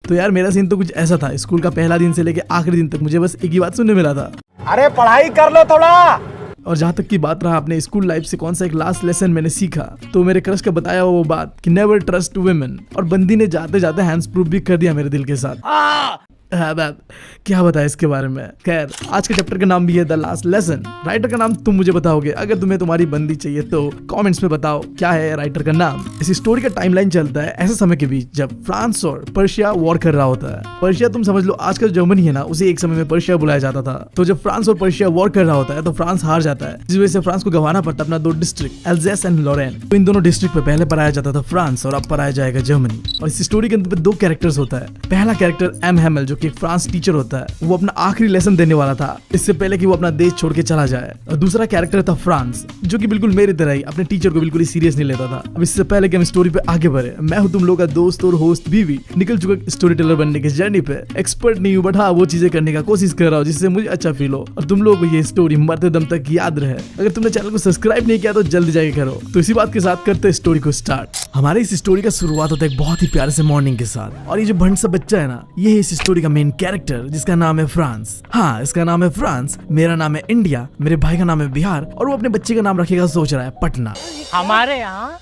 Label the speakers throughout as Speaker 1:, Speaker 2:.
Speaker 1: तो यार मेरा सीन तो कुछ ऐसा था, स्कूल का पहला दिन से लेके आखिरी दिन तक मुझे बस एक ही बात सुनने मिला था,
Speaker 2: अरे पढ़ाई कर लो थोड़ा।
Speaker 1: और जहाँ तक की बात रहा अपने स्कूल लाइफ से कौन सा एक लास्ट लेसन मैंने सीखा, तो मेरे क्रश का बताया वो बात कि नेवर ट्रस्ट वुमेन, और बंदी ने जाते जाते हैंड्स प्रूफ भी कर दिया मेरे दिल के साथ। क्या बताया इसके बारे में। खैर आज के चैप्टर का नाम भी है द लास्ट लेसन। राइटर का नाम तुम मुझे बताओगे। अगर तुम्हें तुम्हारी बंदी चाहिए तो कमेंट्स में बताओ क्या है राइटर का नाम। इस स्टोरी का टाइमलाइन चलता है ऐसे समय के बीच जब फ्रांस और पर्शिया वॉर कर रहा होता है। पर्शिया तुम समझ लो आज का जर्मनी है ना, उसे एक समय में पर्शिया बुलाया जाता था। तो जब फ्रांस और पर्शिया वॉर कर रहा होता है तो फ्रांस हार जाता है, जिस वजह से फ्रांस को गंवाना पड़ता अपना 2 डिस्ट्रिक्ट एल्जेस एंड लॉरेन। तो इन दोनों डिस्ट्रिक्ट पे पहले पढ़ाया जाता था फ्रांस और अब पढ़ाया जाएगा जर्मनी। और इस स्टोरी के अंदर 2 कैरेक्टर्स होता है। पहला कैरेक्टर एम हेमल जो कि फ्रांस टीचर होता है, वो अपना आखिरी लेसन देने वाला था इससे पहले कि वो अपना देश छोड़ के चला जाए। और दूसरा कैरेक्टर था फ्रांस जो कि बिल्कुल मेरी तरह ही अपने टीचर को बिल्कुल ही सीरियस नहीं लेता था। अब इससे पहले कि हम स्टोरी पे आगे बढ़े, मैं हूं तुम लोगों का दोस्त और होस्ट बीवी, निकल चुका स्टोरी टेलर बनने के जर्नी पे। एक्सपर्ट नहीं हूं बट हाँ वो चीजें करने का कोशिश कर रहा हूँ जिससे मुझे अच्छा फील हो और तुम लोगों को ये स्टोरी मरते दम तक याद रहे। अगर तुमने चैनल को सब्सक्राइब नहीं किया तो जल्दी जाके करो। तो इसी बात के साथ करते हैं स्टोरी को स्टार्ट। हमारे इस स्टोरी का शुरुआत होता है एक बहुत ही प्यारे से मॉर्निंग के साथ, और ये जो भंड सा बच्चा है ना, ये है इस स्टोरी का मेन कैरेक्टर जिसका नाम है फ्रांस। हाँ इसका नाम है फ्रांस, मेरा नाम है इंडिया, मेरे भाई का नाम है बिहार और वो अपने बच्चे का नाम रखेगा सोच रहा है पटना।
Speaker 2: हमारे यहाँ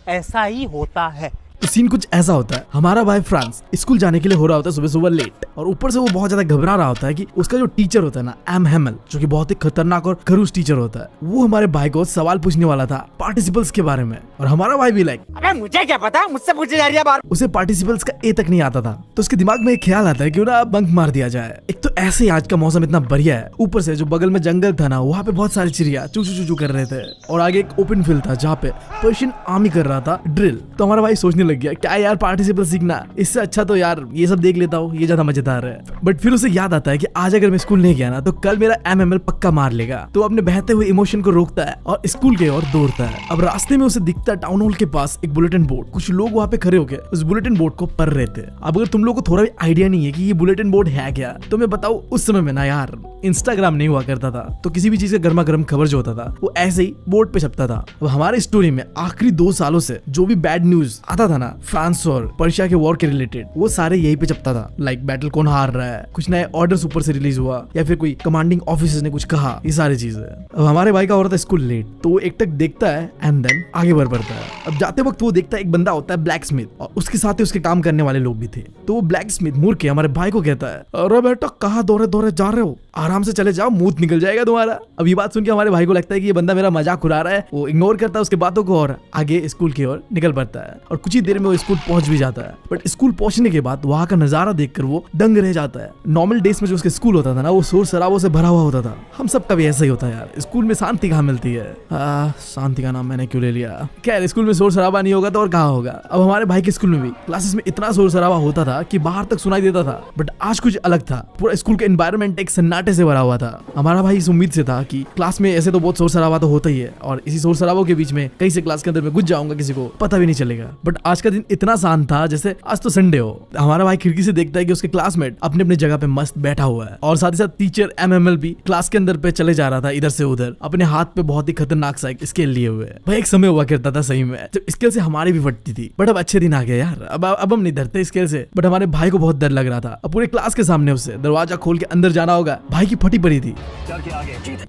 Speaker 2: ऐसा ही होता है।
Speaker 1: सीन कुछ ऐसा होता है, हमारा भाई फ्रांस स्कूल जाने के लिए हो रहा होता है सुबह सुबह लेट, और ऊपर से वो बहुत ज्यादा घबरा रहा होता है कि उसका जो टीचर होता है ना एम हेमल, जो कि बहुत ही खतरनाक और खरूस टीचर होता है, वो हमारे भाई को सवाल पूछने वाला था पार्टिसिपल्स के बारे में। और हमारा भाई भी लाइक
Speaker 2: अबे मुझे क्या पता, मुझसे पूछे जा रही है बार।
Speaker 1: उसे पार्टिसिपल्स का ए तक नहीं आता था, तो उसके दिमाग में एक ख्याल आता है क्यों ना बंक मार दिया जाए। एक तो ऐसे ही आज का मौसम इतना बढ़िया है, ऊपर से जो बगल में जंगल था ना वहाँ पे बहुत सारी चिड़िया चू चू चू कर रहे थे, और आगे एक ओपन फील्ड था जहाँ पे पर्शियन आर्मी कर रहा था ड्रिल। तो हमारा भाई सोचने लग गया क्या यार पार्टिसिपल सीखना, इससे अच्छा तो यार ये सब देख लेता हूँ, ये ज्यादा मजेदार है। बट फिर उसे याद आता है कि आज अगर मैं स्कूल नहीं गया ना तो कल मेरा एमएमएल पक्का मार लेगा। तो अपने बहते हुए इमोशन को रोकता है और स्कूल की ओर दौड़ता है। अब रास्ते में उसे दिखता है टाउन हॉल के पास एक बुलेटिन बोर्ड। कुछ लोग वहाँ पे खड़े होकर उस बुलेटिन बोर्ड को पढ़ रहे थे। अब अगर तुम लोग को थोड़ा भी आइडिया नहीं है कि ये बुलेटिन बोर्ड है क्या, तो मैं बताऊं उस समय में ना यार इंस्टाग्राम नहीं हुआ करता था, तो किसी भी चीज का गर्मा गर्म खबर जो होता था वो ऐसे ही बोर्ड पे छपता था। अब हमारे स्टोरी में आखिरी 2 सालों से जो भी बैड न्यूज आता था ना फ्रांस और पर्शिया के वॉर के रिलेटेड, वो सारे यही पे छपता था। लाइक बैटल कौन हार रहा है, कुछ नए ऑर्डर्स ऊपर से रिलीज हुआ, या फिर कोई कमांडिंग ऑफिसर ने कुछ कहा, ये सारी चीजें। अब हमारे भाई का हो रहा था स्कूल लेट, तो वो एक तक देखता है एंड देन आगे बढ़ पड़ता है। अब जाते वक्त वो देखता है एक बंदा होता है ब्लैक स्मिथ, और उसके साथ ही उसके काम करने वाले लोग भी थे। तो वो ब्लैक स्मिथ मुड़ के हमारे भाई को कहता है, अरे बेटा कहाँ दौड़े दौड़े जा रहे हो, आराम से चले जाओ, मुंह निकल जाएगा तुम्हारा। अब ये बात सुन के हमारे भाई को लगता है कि ये बंदा मेरा मजाक उड़ा रहा है। वो इग्नोर करता है उसके बातों को और आगे स्कूल की ओर निकल पड़ता है, और कुछ ही देर में वो स्कूल पहुंच भी जाता है। बट स्कूल पहुंचने के बाद वहां का नजारा देखकर वो दंग रह जाता है। नॉर्मल डेज में जो उसके स्कूल होता था ना वो शोर शराबों से भरा हुआ होता था। हम सबका भी ऐसा ही होता है यार, स्कूल में शांति कहाँ मिलती है। शांति का नाम मैंने क्यों ले लिया। खैर स्कूल में शोर शराबा नहीं होगा तो और कहाँ होगा। अब हमारे भाई के स्कूल में भी क्लासेस में इतना शोर शराबा होता था कि बाहर तक सुनाई देता था। बट आज कुछ अलग था, पूरा स्कूल का एनवायरनमेंट एक सन्नाटे से भरा हुआ था। हमारा भाई इस उम्मीद से था कि क्लास में ऐसे तो बहुत शोर शराबा तो होता ही है, और इसी शोर शराबों के बीच में कहीं से क्लास के अंदर में घुस जाऊंगा, किसी को पता भी नहीं चलेगा। बट आज का दिन इतना शांत था जैसे आज तो संडे हो। हमारा भाई खिड़की से देखता है कि उसके क्लासमेट अपने अपने जगह पे मस्त बैठा हुआ है, और साथ ही साथ टीचर एमएमएल भी क्लास के अंदर पे चले जा रहा था इधर से उधर, अपने हाथ पे बहुत ही खतरनाक सा एक स्केल लिए हुए। भाई एक समय हुआ करता था सही में जब स्केल से हमारी भी फटती थी, बट अब अच्छे दिन आ गए यार। अब हम नहीं डरते स्केल से, बट हमारे भाई को बहुत डर लग रहा था। अब पूरे क्लास के सामने उससे दरवाजा खोल के अंदर जाना होगा, भाई की फटी पड़ी थी।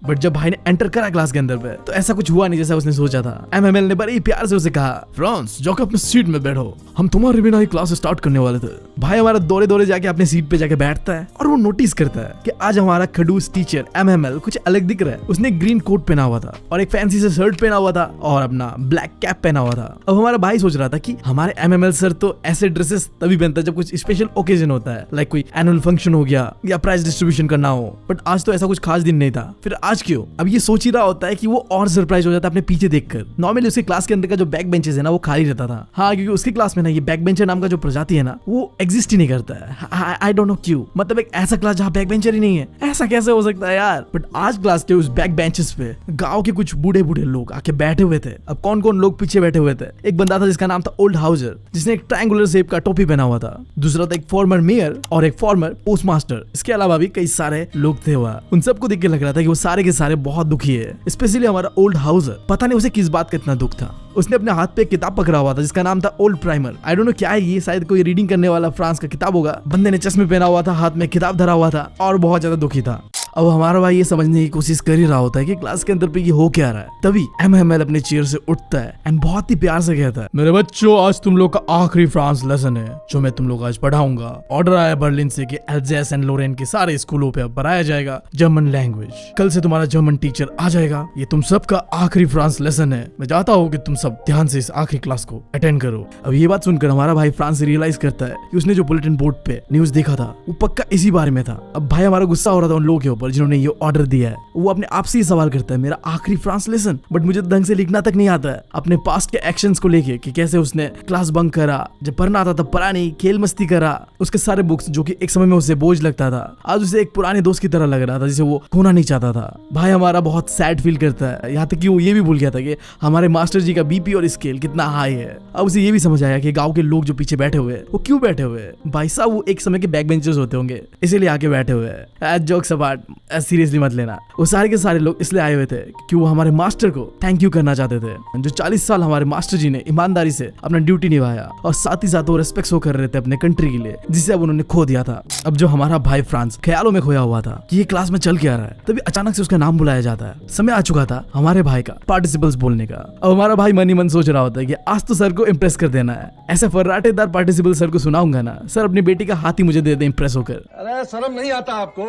Speaker 1: बट जब भाई ने एंटर करा क्लास के अंदर पे तो ऐसा कुछ हुआ नहीं जैसा उसने सोचा था। एमएमएल ने बड़े प्यार से उसे कहा, फ्रांस जाकर अपने सीट में बैठो, हम तुम्हारे बिना ही क्लास स्टार्ट करने वाले थे। भाई हमारा दौड़े दौड़े जाके अपने सीट पे जाके बैठता है, और वो नोटिस करता है कि आज हमारा खडूस टीचर एमएमएल कुछ अलग दिख रहा है। उसने ग्रीन कोट पहना हुआ था और एक फैंसी से शर्ट पहना हुआ था और अपना ब्लैक कैप पहना हुआ था। अब हमारा भाई सोच रहा था कि हमारे एमएमएल सर तो ऐसे ड्रेसेस तभी पहनता है जब कुछ स्पेशल ओकेजन होता है, लाइक कोई एनुअल फंक्शन हो गया या प्राइज डिस्ट्रीब्यूशन करना हो। बट आज तो ऐसा कुछ खास दिन नहीं था, फिर आज क्यों। अब ये सोच ही रहा होता है कि वो और सरप्राइज हो जाता है अपने पीछे देखकर। नॉर्मली उसके क्लास के अंदर का जो बैक बेंचेस है ना वो खाली रहता था। हाँ क्योंकि उसके क्लास में ना ये बैक बेंचर नाम का जो प्रजाति है ना वो एग्जिस्ट ही नहीं करता है। आई डोंट नो क्यों, मतलब एक ऐसा क्लास जहाँ बैक बेंचर ही नहीं है, ऐसा कैसे हो सकता है यार। बट आज क्लास के उस बैक बेंचेस पे गांव के कुछ बूढ़े बूढ़े लोग आके बैठे हुए थे। अब कौन कौन लोग पीछे बैठे हुए थे, एक बंदा था जिसका नाम था ओल्ड हाउसर, जिसने एक ट्रायंगुलर शेप का टोपी पहना हुआ था। दूसरा था एक फॉर्मर मेयर और एक फॉर्मर पोस्ट मास्टर। इसके अलावा भी कई सारे लोग थे वहाँ। उन सबको देख के लग रहा था कि वो सारे के सारे बहुत दुखी है। स्पेशली हमारा ओल्ड हाउसर, पता नहीं उसे किस बात का इतना दुख था। उसने अपने हाथ पे एक किताब पकड़ा हुआ था जिसका नाम था old primer. I don't know क्या है ये, शायद कोई रीडिंग करने वाला फ्रांस का किताब होगा। बंदे ने चश्मे पहना हुआ था, हाथ में किताब धरा हुआ था और बहुत ज्यादा दुखी था। अब हमारा भाई ये समझने की कोशिश कर ही रहा होता है कि क्लास के अंदर पे ये हो क्या रहा है। तभी एमएमएल अपने चेयर से उठता है एंड बहुत ही प्यार से कहता है, मेरे बच्चों आज तुम लोग का आखिरी फ्रांस लेसन है जो मैं तुम लोग आज पढ़ाऊंगा। ऑर्डर आया बर्लिन से कि एल्जेस एंड लोरेन के सारे स्कूलों पे अब पढ़ाया जाएगा जर्मन लैंग्वेज। कल से तुम्हारा जर्मन टीचर आ जाएगा। ये तुम सबका आखिरी फ्रांस लेसन है। मैं चाहता हूँ कि तुम सब ध्यान से इस आखिरी क्लास को अटेंड करो। अब ये बात सुनकर हमारा भाई फ्रांस रियलाइज करता है कि उसने जो बुलेटिन बोर्ड पे न्यूज देखा था वो पक्का इसी बारे में था। अब भाई हमारा गुस्सा हो रहा था उन लोगों के ऊपर जिन्होंने ये ऑर्डर दिया है। वो अपने आप से ही सवाल करता है, मेरा आखिरी फ्रांस लेसन, बट मुझे ढंग से लिखना तक नहीं आता है अपने पास्ट के एक्शंस को लेके कि कैसे उसने क्लास बंक करा, जब पढ़ना आता तब पढ़ा नहीं, खेल मस्ती करा। उसके सारे बुक्स जो कि एक समय में उसे बोझ लगता था आज उसे एक पुराने दोस्त की तरह लग रहा था जिसे वो खोना नहीं चाहता था। भाई हमारा बहुत सैड फील करता है, यहाँ तक कि वो ये भी भूल गया था कि हमारे मास्टर जी का बीपी और स्केल कितना हाई है। अब उसे ये भी समझ आया कि गाँव के लोग जो पीछे बैठे हुए वो क्यों बैठे हुए। भाई साहब वो एक समय के बैक बेंचर्स होते होंगे इसीलिए आके बैठे हुए हैं। जोक्स अपार्ट, सीरियसली मत लेना। वो सारे के सारे लोग इसलिए आए हुए थे कि वो हमारे मास्टर को थैंक यू करना चाहते थे जो 40 साल हमारे मास्टर जी ने ईमानदारी से अपना ड्यूटी निभाया और साथ ही साथ वो रेस्पेक्ट शो कर रहे थे अपने कंट्री के लिए जिसे अब उन्होंने खो दिया था। अब जो हमारा भाई फ्रांस ख्यालों में खोया हुआ था कि ये क्लास में चल के आ रहा है, तभी अचानक से उसका नाम बुलाया जाता है। समय आ चुका था हमारे भाई का पार्टिसिपल्स बोलने का। अब हमारा भाई मन ही मन सोच रहा होता है कि आज तो सर को इम्प्रेस कर देना है। ऐसे फर्राटेदार पार्टिसिपल सर को सुनाऊंगा ना, सर अपनी बेटी का हाथ ही मुझे दे दे इम्प्रेस होकर।
Speaker 3: अरे शर्म नहीं आता आपको?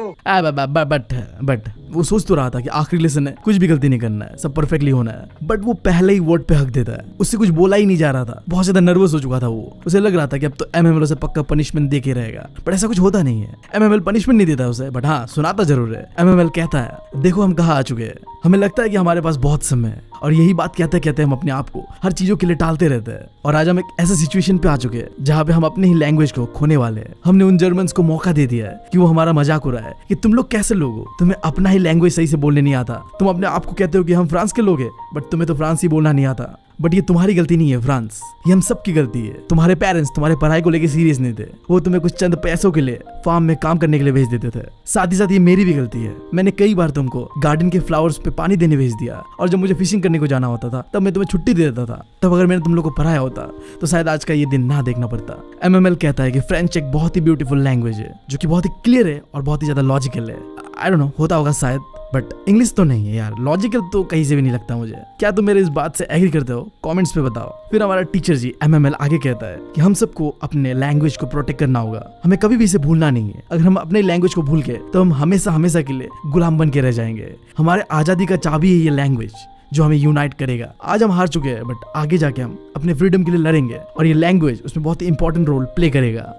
Speaker 1: बट वो सोच तो रहा था कि आखिरी लेसन है, कुछ भी गलती नहीं करना है, सब परफेक्टली होना है। बट वो पहले ही वर्ड पे हक देता है। उससे कुछ बोला ही नहीं जा रहा था, बहुत ज्यादा नर्वस हो चुका था वो। उसे लग रहा था कि अब तो एमएमएल उसे पक्का पनिशमेंट दे के रहेगा, बट ऐसा कुछ होता नहीं है। एमएमएल पनिशमेंट नहीं देता उसे, बट हाँ सुनाता जरूर है। एमएमएल कहता है, देखो हम कहाँ आ चुके हैं, हमें लगता है कि हमारे पास बहुत समय है और यही बात कहते कहते हम अपने आप को हर चीजों के लिए टालते रहते हैं। और आज हम एक ऐसे सिचुएशन पे आ चुके हैं जहाँ पे हम अपनी ही लैंग्वेज को खोने वाले हैं। हमने उन जर्मन्स को मौका दे दिया है कि वो हमारा मजाक उड़ाए कि तुम लोग कैसे लोग हो, तुम्हें अपना ही लैंग्वेज सही से बोलने नहीं आता। तुम अपने आप को कहते हो कि हम फ्रांस के लोग हैं, बट तुम्हें तो फ्रांस ही बोलना नहीं आता। बट ये तुम्हारी गलती नहीं है फ्रांस, ये हम सब की गलती है। तुम्हारे पेरेंट्स तुम्हारे पढ़ाई को लेके सीरियस नहीं थे, वो तुम्हें कुछ चंद पैसों के लिए फार्म में काम करने के लिए भेज देते थे। साथ ही साथ ये मेरी भी गलती है, मैंने कई बार तुमको गार्डन के फ्लावर्स पे पानी देने भेज दिया और जब मुझे फिशिंग करने को जाना होता था तब मैं तुम्हें छुट्टी दे देता था। तब अगर मैंने तुम लोग को पढ़ाया होता तो शायद आज का ये दिन ना देखना पड़ता। एमएमएल कहता है कि फ्रेंच एक बहुत ही ब्यूटीफुल लैंग्वेज है जो कि बहुत ही क्लियर है और बहुत ही ज्यादा लॉजिकल है। आई डोंट नो, होता होगा शायद, बट इंग्लिश तो नहीं है यार, लॉजिकल तो कहीं से भी नहीं लगता मुझे। क्या तुम मेरे इस बात से एग्री करते हो? कमेंट्स पे बताओ। फिर हमारा टीचर जी एमएमएल आगे कहता है कि हम सबको अपने लैंग्वेज को प्रोटेक्ट करना होगा, हमें कभी भी इसे भूलना नहीं है। अगर हम अपने लैंग्वेज को भूल गए तो हम हमेशा हमेशा के लिए गुलाम बन के रह जाएंगे। हमारे आजादी का चाबी है ये लैंग्वेज जो हमें यूनाइट करेगा। आज हम हार चुके हैं, बट आगे जाके हम अपने फ्रीडम के लिए लड़ेंगे और ये लैंग्वेज उसमें बहुत ही इंपॉर्टेंट रोल प्ले करेगा।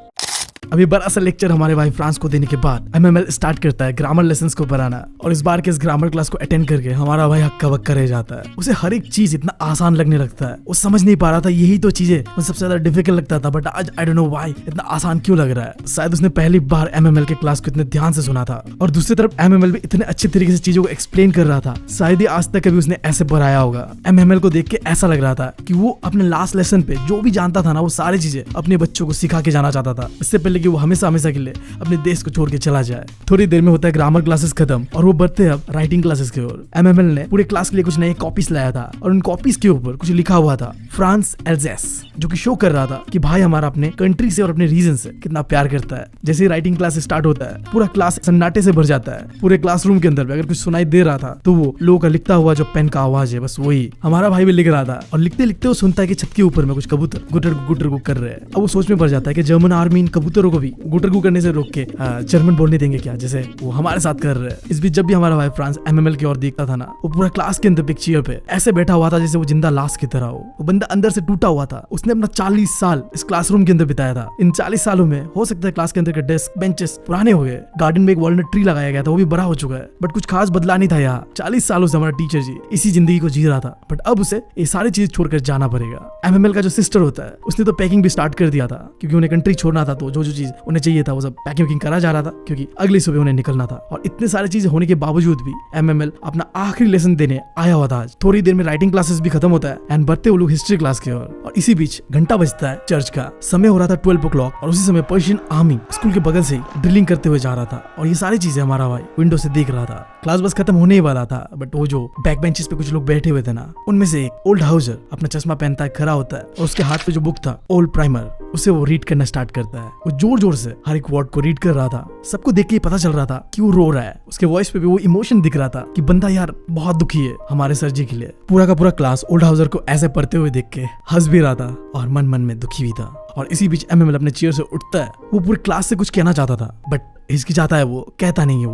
Speaker 1: अभी बड़ा सा लेक्चर हमारे भाई फ्रांस को देने के बाद एमएमएल स्टार्ट करता है ग्रामर लेसन्स को पढ़ाना। और इस बार के इस ग्रामर क्लास को अटेंड करके हमारा भाई हक्का बक्का रह जाता है। उसे हर एक चीज इतना आसान लगने लगता है, वो समझ नहीं पा रहा था यही तो चीजें मुझे सबसे ज्यादा डिफिकल्ट लगता था, बट आज आई डोंट नो व्हाई इतना आसान क्यों लग रहा है। शायद उसने पहली बार एमएमएल के क्लास को इतने ध्यान से सुना था और दूसरी तरफ एमएमएल भी इतने अच्छे तरीके से चीजों को एक्सप्लेन कर रहा था। शायद ही आज तक कभी उसने ऐसे पढ़ाया होगा। एमएमएल को देख के ऐसा लग रहा था कि वो अपने लास्ट लेसन पे जो भी जानता था ना वो सारी चीजें अपने बच्चों को सिखा के जाना चाहता था, इससे पहले कि वो हमेशा हमेशा के लिए अपने देश को छोड़ के चला जाए। थोड़ी देर में होता है ग्रामर क्लासेस खत्म और वो बढ़ते हैं अब राइटिंग क्लासेस की ओर। एमएमएल ने पूरे क्लास के लिए कुछ नए कॉपीज लाया था और उन कॉपीज के ऊपर कुछ लिखा हुआ था फ्रांस एल्जेस, जो कि शो कर रहा था कि भाई हमारा अपने कंट्री से और अपने रीजन से कितना प्यार करता है। जैसे राइटिंग क्लास स्टार्ट होता है पूरा क्लास सन्नाटे से भर जाता है। पूरे क्लासरूम के अंदर अगर कुछ सुनाई दे रहा था तो वो लोगों का लिखता हुआ जो पेन का आवाज है बस वही हमारा भाई भी लिख रहा था। और लिखते लिखते वो सुनता है कि छत के ऊपर में कुछ कबूतर गुटर गुटर गु कर रहे हैं। अब वो सोच में पड़ जाता है कि जर्मन आर्मी इन कबूतरों को भी गुटर गु करने से रोक के जर्मन बोलने देंगे क्या, जैसे वो हमारे साथ कर रहे हैं। इस बीच जब भी हमारा भाई फ्रांस एमएमएल की ओर देखता था ना, वो पूरा क्लास के अंदर पिक्चर पे ऐसे बैठा हुआ था जैसे वो जिंदा लाश की तरह हो। वो बंदा अंदर से टूटा हुआ था। उसने अपना 40 साल इस क्लासरूम के अंदर बिताया था। इन 40 सालों में हो सकता है क्लास के अंदर के डेस्क बेंचेस पुराने हो गए, गार्डन में एक वॉलनट ट्री लगाया गया था वो भी बड़ा हो चुका है, बट कुछ खास बदला नहीं था यहाँ। 40 सालों से हमारा टीचर जी इसी जिंदगी को जी रहा था, बट अब उसे ये सारी चीज छोड़कर जाना पड़ेगा। एमएमएल का जो सिस्टर होता है उसने तो पैकिंग भी स्टार्ट कर दिया था क्योंकि उन्हें कंट्री छोड़ना था। तो जो जो चीज उन्हें चाहिए था वो सब पैकिंग करा जा रहा था, क्योंकि अगली सुबह उन्हें निकलना था। और इतने सारी चीजें होने के बावजूद भी MML अपना आखिरी लेसन देने आया हुआ था आज। थोड़ी देर में राइटिंग क्लासेस भी खत्म होता है एंड बढ़ते वो लोग हिस्ट्री क्लास की ओर। और इसी बीच घंटा बजता है चर्च का, समय हो रहा था 12 o'clock और उसी समय पर्शियन आर्मी स्कूल के बगल से ड्रिलिंग करते हुए जा रहा था। और ये सारी चीजें हमारा भाई विंडो से देख रहा था। क्लास बस खत्म होने ही वाला था, बट वो जो बैक बेंचेस पे कुछ लोग बैठे हुए थे ना, उनमें से एक ओल्ड हाउसर अपना चश्मा पहनता है, खड़ा होता है और उसके हाथ पे जो बुक था ओल्ड प्राइमर, उसे वो रीड करना स्टार्ट करता है। वो जोर जोर से हर एक वर्ड को रीड कर रहा था। सबको देख के पता चल रहा था कि वो रो रहा है। उसके वॉइस पे भी वो इमोशन दिख रहा था कि बंदा यार बहुत दुखी है हमारे सर जी के लिए। पूरा का पूरा क्लास ओल्ड हाउसर को ऐसे पढ़ते हुए देख के हंस भी रहा था और मन मन में दुखी भी था। और इसी बीच MML अपने चेयर से उठता है। वो पूरी क्लास से कुछ कहना चाहता था, बट हिचकिचाता है, वो कहता नहीं है।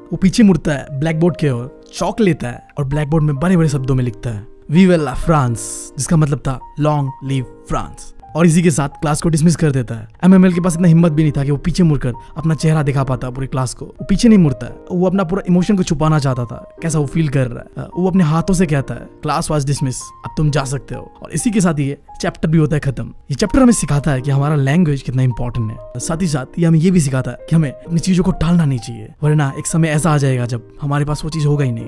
Speaker 1: वो पीछे मुड़ता है ब्लैक बोर्ड की ओर, चौक लेता है और ब्लैक बोर्ड में बड़े बड़े शब्दों में लिखता है वी विल फ्रांस, जिसका मतलब था लॉन्ग लिव फ्रांस। और इसी के साथ क्लास को डिसमिस कर देता है। MML के पास इतना हिम्मत भी नहीं था कि वो पीछे मुड़कर अपना चेहरा दिखा पाता पूरी क्लास को। वो पीछे नहीं मुड़ता है, वो अपना पूरा इमोशन को छुपाना चाहता था, कैसा वो फील कर रहा है। वो अपने हाथों से कहता है क्लास वाज डिसमिस, अब तुम जा सकते हो। और इसी के साथ ये चैप्टर भी होता है खत्म। ये चैप्टर हमें सिखाता है कि हमारा लैंग्वेज कितना इंपॉर्टेंट है। साथ ही साथ ये हमें ये भी सिखाता है कि हमें अपनी चीजों को टालना नहीं चाहिए, वरना एक समय ऐसा आ जाएगा जब हमारे पास वो चीज होगा ही नहीं।